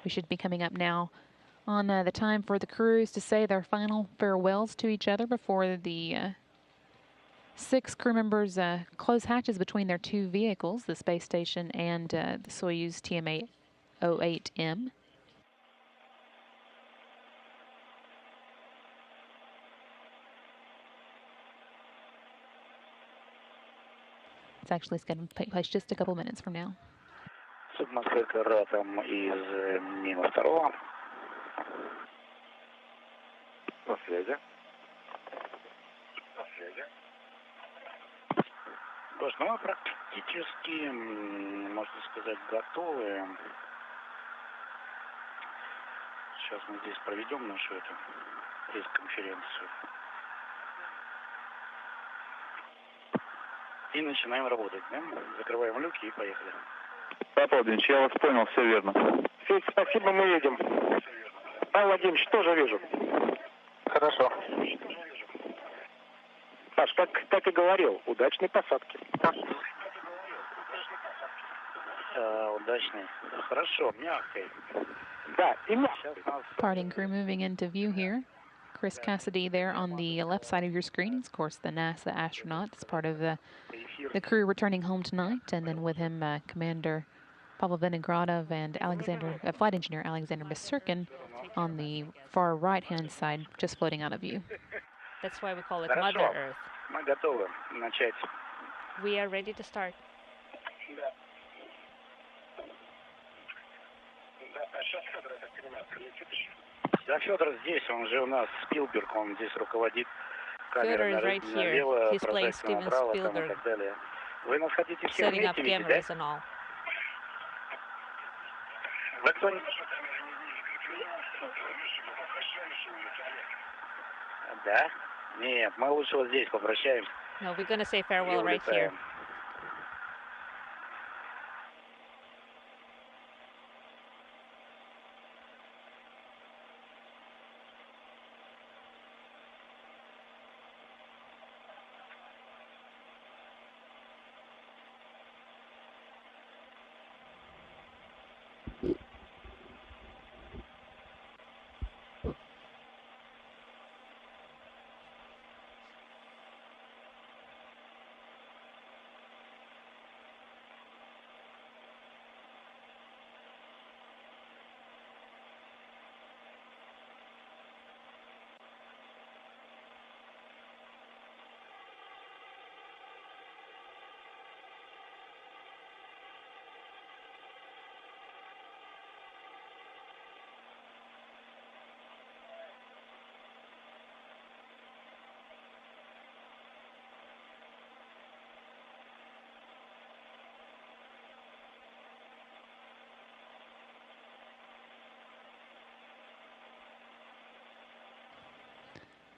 We should be coming up now on the time for the crews to say their final farewells to each other before the 6 crew members close hatches between their 2 vehicles, the space station and the Soyuz TMA-08M. It's actually scheduled to take place just a couple minutes from now. из минус 2. По связи. По связи. Гош, ну мы практически, можно сказать, готовы. Сейчас мы здесь проведем нашу эту пресс-конференцию. И начинаем работать, да? Закрываем люки и поехали. Полденич, я вас понял, все верно. Федь, спасибо, мы едем. Павел Владимирович, тоже вижу. Хорошо. Паш, как и говорил, удачной посадки. Удачной. Хорошо, мягкой. Да, и Parting crew moving into view here. Chris Cassidy there on the left side of your screen. He's, of course, the NASA astronaut. That's part of the crew returning home tonight. And then with him, Commander Pavel Vinogradov and Flight Engineer Alexander Misurkin on the far right-hand side, just floating out of view. That's why we call it Mother Earth. Мы готовы начать. We are ready to start. Да, Федор здесь, он же у нас Спилберг, он здесь руководит камерой right налево, He's playing прожектором Steven направо, там, и Spielberg, так далее. Вы нас хотите всех setting up вместе видеть, cameras да? and all. Вы кто-нибудь? Да? Нет, мы лучше вот здесь попрощаемся. No, we're gonna say farewell right here.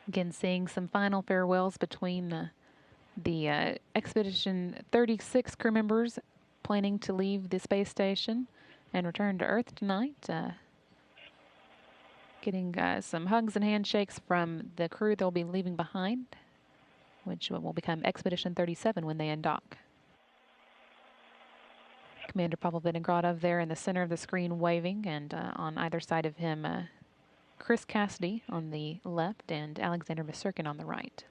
Again, seeing some final farewells between the Expedition 36 crew members planning to leave the space station and return to Earth tonight. Getting some hugs and handshakes from the crew they'll be leaving behind, which will become Expedition 37 when they undock. Commander Pavel Vinogradov there in the center of the screen waving, and on either side of him, Chris Cassidy on the left and Alexander Misurkin on the right.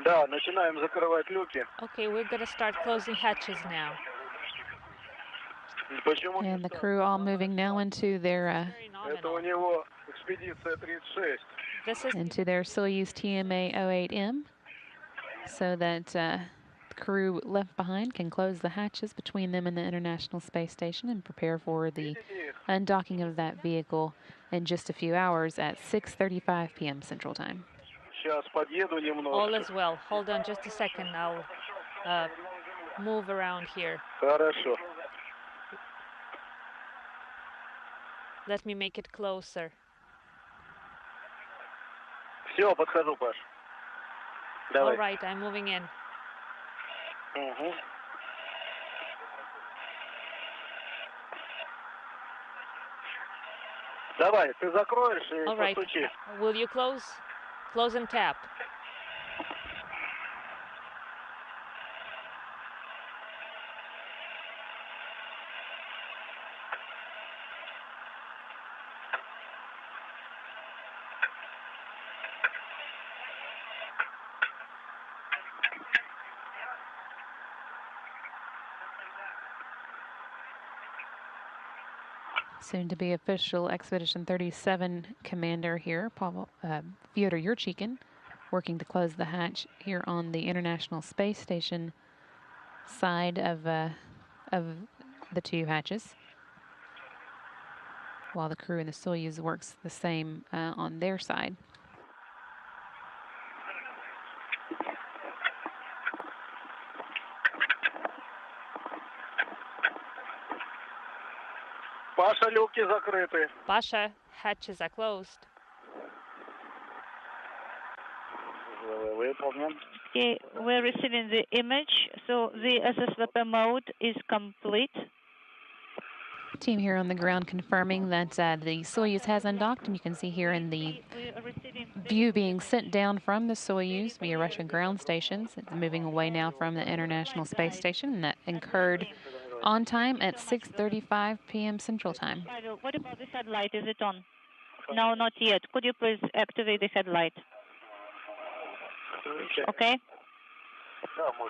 Да, начинаем закрывать люки. Okay, we're gonna start closing hatches now. And the crew all moving now into their into their Soyuz TMA-08M, so that the crew left behind can close the hatches between them and the International Space Station and prepare for the undocking of that vehicle in just a few hours at 6:35 p.m. Central Time. All is well. Hold on just a second. I'll move around here. Хорошо. Let me make it closer. Все, подхожу, Паш. Давай. All right, I'm moving in. Давай, ты закроешь и All right. постучи. Will you close? Close and tap. Soon to be official Expedition 37 commander here, Pavel, Fyodor Yurchikhin, working to close the hatch here on the International Space Station side of the two hatches, while the crew in the Soyuz works the same on their side. Паша, люки закрыты. Pasha, hatches are closed. Okay, we're receiving the image, so the SSVP mode is complete. Team here on the ground confirming that the Soyuz has undocked, and you can see here in the view being sent down from the Soyuz via Russian ground stations. It's moving away now from the International Space Station, and that occurred on time at 6:35 p.m. Central Time. What about the headlight? Is it on? No, not yet. Could you please activate the headlight? Okay.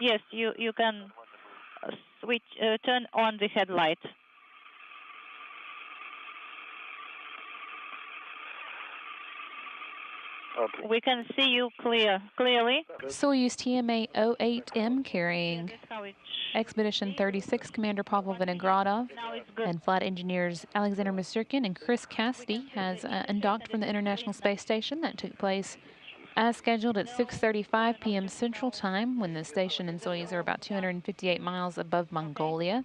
Yes, you can switch, turn on the headlight. Okay. We can see you clearly. Soyuz TMA-08M carrying Expedition 36 Commander Pavel Vinogradov and flight engineers Alexander Misurkin and Chris Cassidy has undocked from the International Space Station. That took place as scheduled at 6:35 p.m. Central Time, when the station and Soyuz are about 258 miles above Mongolia.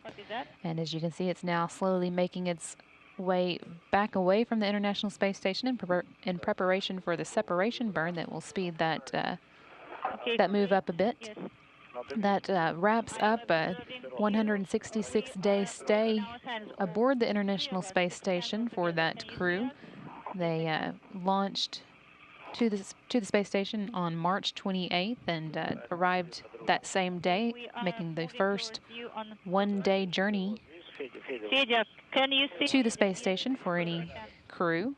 And as you can see, it's now slowly making its way back away from the International Space Station in preparation for the separation burn that will speed that that move up a bit. Yes. That wraps up a 166-day stay aboard the International Space Station for that crew. They launched to the space station on March 28th and arrived that same day, making the first one-day journey Can you see to the space station for any crew.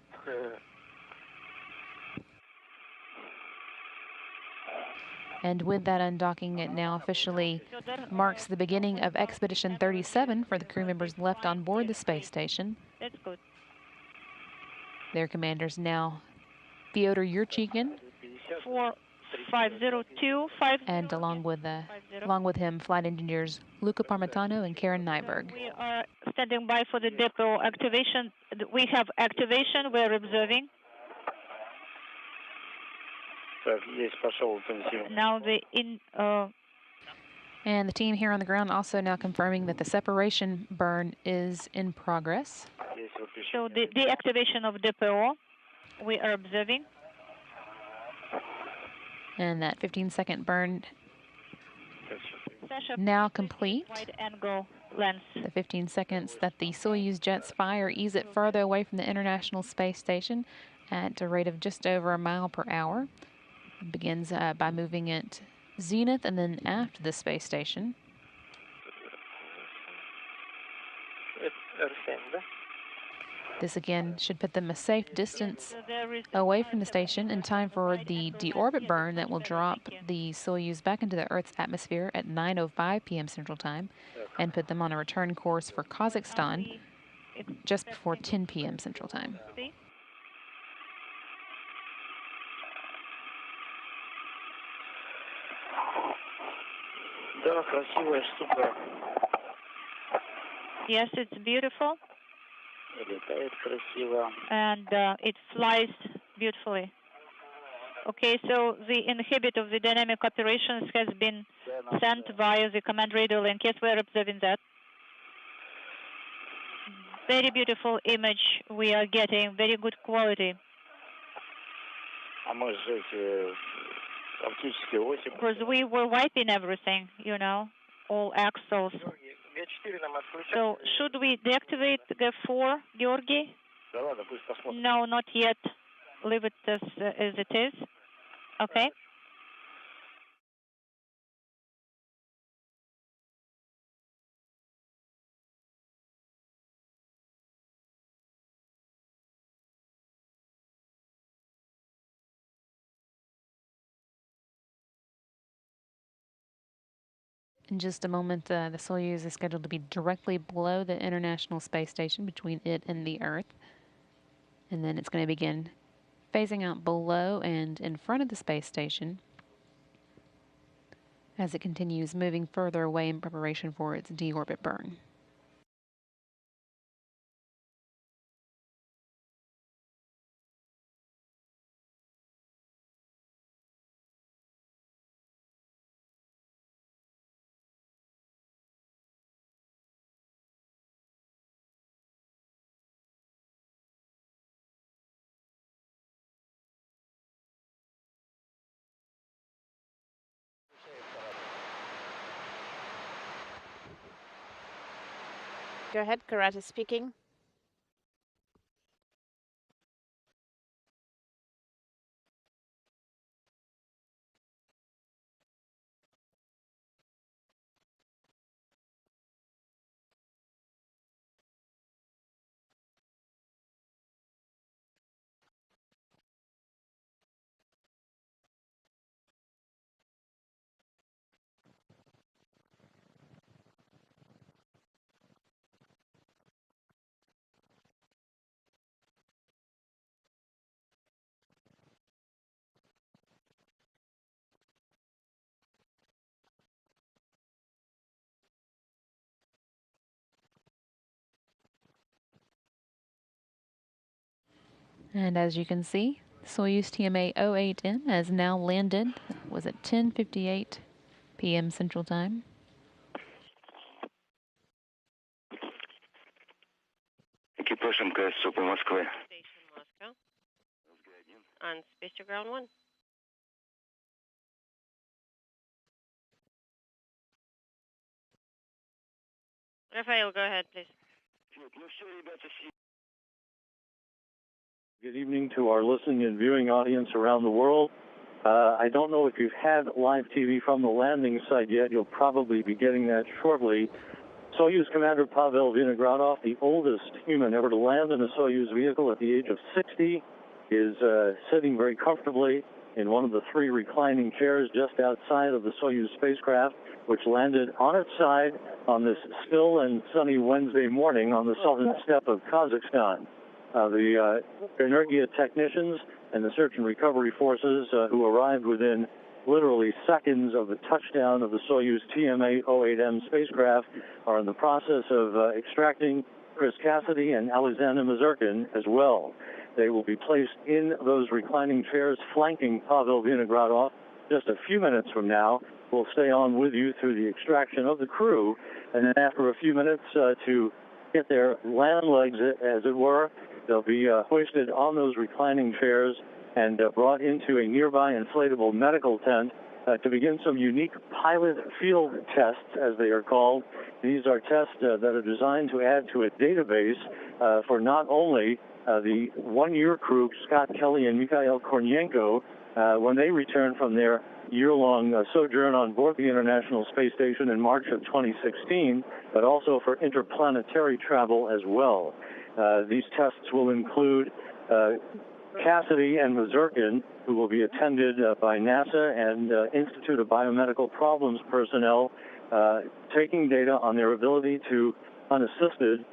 And with that undocking, it now officially marks the beginning of Expedition 37 for the crew members left on board the space station. That's good. Their commanders now Fyodor Yurchikhin, 450250, and along with him, flight engineers Luca Parmitano and Karen Nyberg. We are standing by for the depot activation. We have activation. We're observing. Now and the team here on the ground also now confirming that the separation burn is in progress. So the deactivation of depot, we are observing. And that 15-second burn now complete. Wide angle lens. The 15 seconds that the Soyuz jets fire ease it further away from the International Space Station at a rate of just over a mile per hour. It begins by moving it zenith and then aft the space station. This again should put them a safe distance away from the station in time for the deorbit burn that will drop the Soyuz back into the Earth's atmosphere at 9:05 p.m. Central Time and put them on a return course for Kazakhstan just before 10 p.m. Central Time. Yes, it's beautiful. And it flies beautifully. Okay, so the inhibit of the dynamic operations has been sent via the command radio link. Yes, we're observing that. Very beautiful image we are getting, very good quality. Because we were wiping everything, you know, all axles. So should we deactivate the 4, Georgi? No, not yet. Leave it as it is. Okay. In just a moment, the Soyuz is scheduled to be directly below the International Space Station, between it and the Earth. And then it's going to begin phasing out below and in front of the space station as it continues moving further away in preparation for its deorbit burn. Go ahead, Karate speaking. And as you can see, Soyuz TMA-08M has now landed. Was at 10:58 p.m. Central Time. Экипаж МКС СОП Москвы. Station Moscow. On space to ground 1. Rafael, go ahead, please. Good evening to our listening and viewing audience around the world. I don't know if you've had live TV from the landing site yet. You'll probably be getting that shortly. Soyuz Commander Pavel Vinogradov, the oldest human ever to land in a Soyuz vehicle at the age of 60, is sitting very comfortably in one of the 3 reclining chairs just outside of the Soyuz spacecraft, which landed on its side on this still and sunny Wednesday morning on the southern steppe of Kazakhstan. The Energia technicians and the search and recovery forces who arrived within literally seconds of the touchdown of the Soyuz TMA-08M spacecraft are in the process of extracting Chris Cassidy and Alexander Misurkin as well. They will be placed in those reclining chairs flanking Pavel Vinogradov just a few minutes from now. We'll stay on with you through the extraction of the crew, and then after a few minutes to get their land legs, as it were, they'll be hoisted on those reclining chairs and brought into a nearby inflatable medical tent to begin some unique pilot field tests, as they are called. These are tests that are designed to add to a database for not only the one-year crew, Scott Kelly and Mikhail Kornienko, when they return from their year-long sojourn on board the International Space Station in March of 2016, but also for interplanetary travel as well. These tests will include Cassidy and Misurkin, who will be attended by NASA and Institute of Biomedical Problems personnel, taking data on their ability to, unassisted,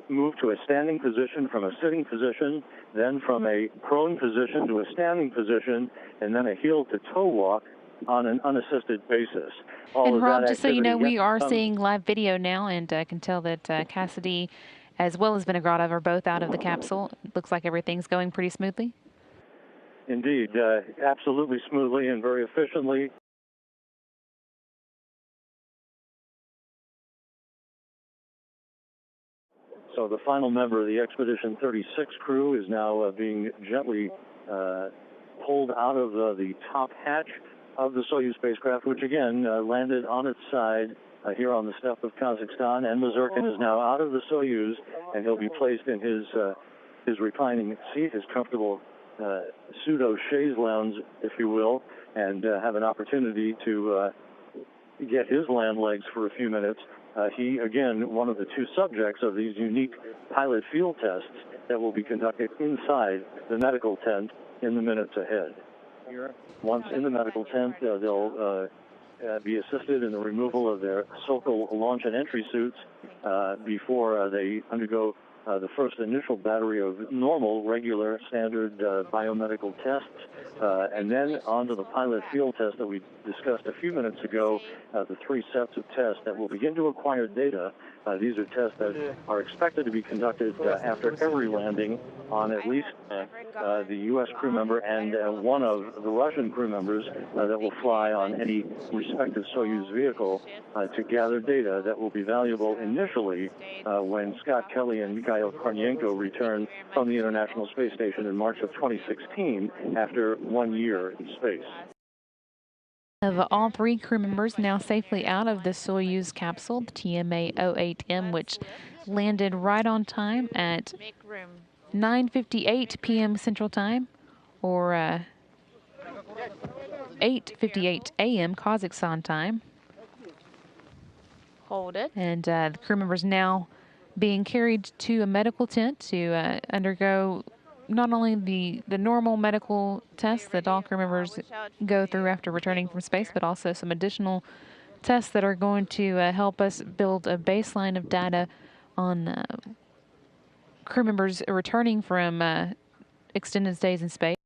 move to a standing position from a sitting position, then from a prone position to a standing position, and then a heel-to-toe walk on an unassisted basis. And Rob, just so you know, we are seeing live video now, and I can tell that Cassidy as well as Vinogradov are both out of the capsule. It looks like everything's going pretty smoothly. Indeed, absolutely smoothly and very efficiently. So the final member of the Expedition 36 crew is now being gently pulled out of the top hatch of the Soyuz spacecraft, which again landed on its side here on the steppe of Kazakhstan. And Misurkin is now out of the Soyuz, and he'll be placed in his his reclining seat, his comfortable pseudo chaise lounge, if you will, and have an opportunity to get his land legs for a few minutes. He, again, one of the two subjects of these unique pilot field tests that will be conducted inside the medical tent in the minutes ahead. Once in the medical tent, they'll be assisted in the removal of their Sokol launch and entry suits before they undergo the first initial battery of normal, regular, standard biomedical tests, and then onto the pilot field test that we discussed a few minutes ago, the 3 sets of tests that will begin to acquire data. These are tests that are expected to be conducted after every landing on at least the U.S. crew member and one of the Russian crew members that will fly on any respective Soyuz vehicle to gather data that will be valuable initially when Scott Kelly and Mikhail Kornienko return from the International Space Station in March of 2016 after 1 year in space. Of all 3 crew members now safely out of the Soyuz capsule, the TMA-08M, which landed right on time at 9:58 p.m. Central Time, or 8:58 a.m. Kazakhstan time. Hold it. And the crew members now being carried to a medical tent to undergo not only the normal medical tests that all crew members go through after returning from space, but also some additional tests that are going to help us build a baseline of data on crew members returning from extended stays in space.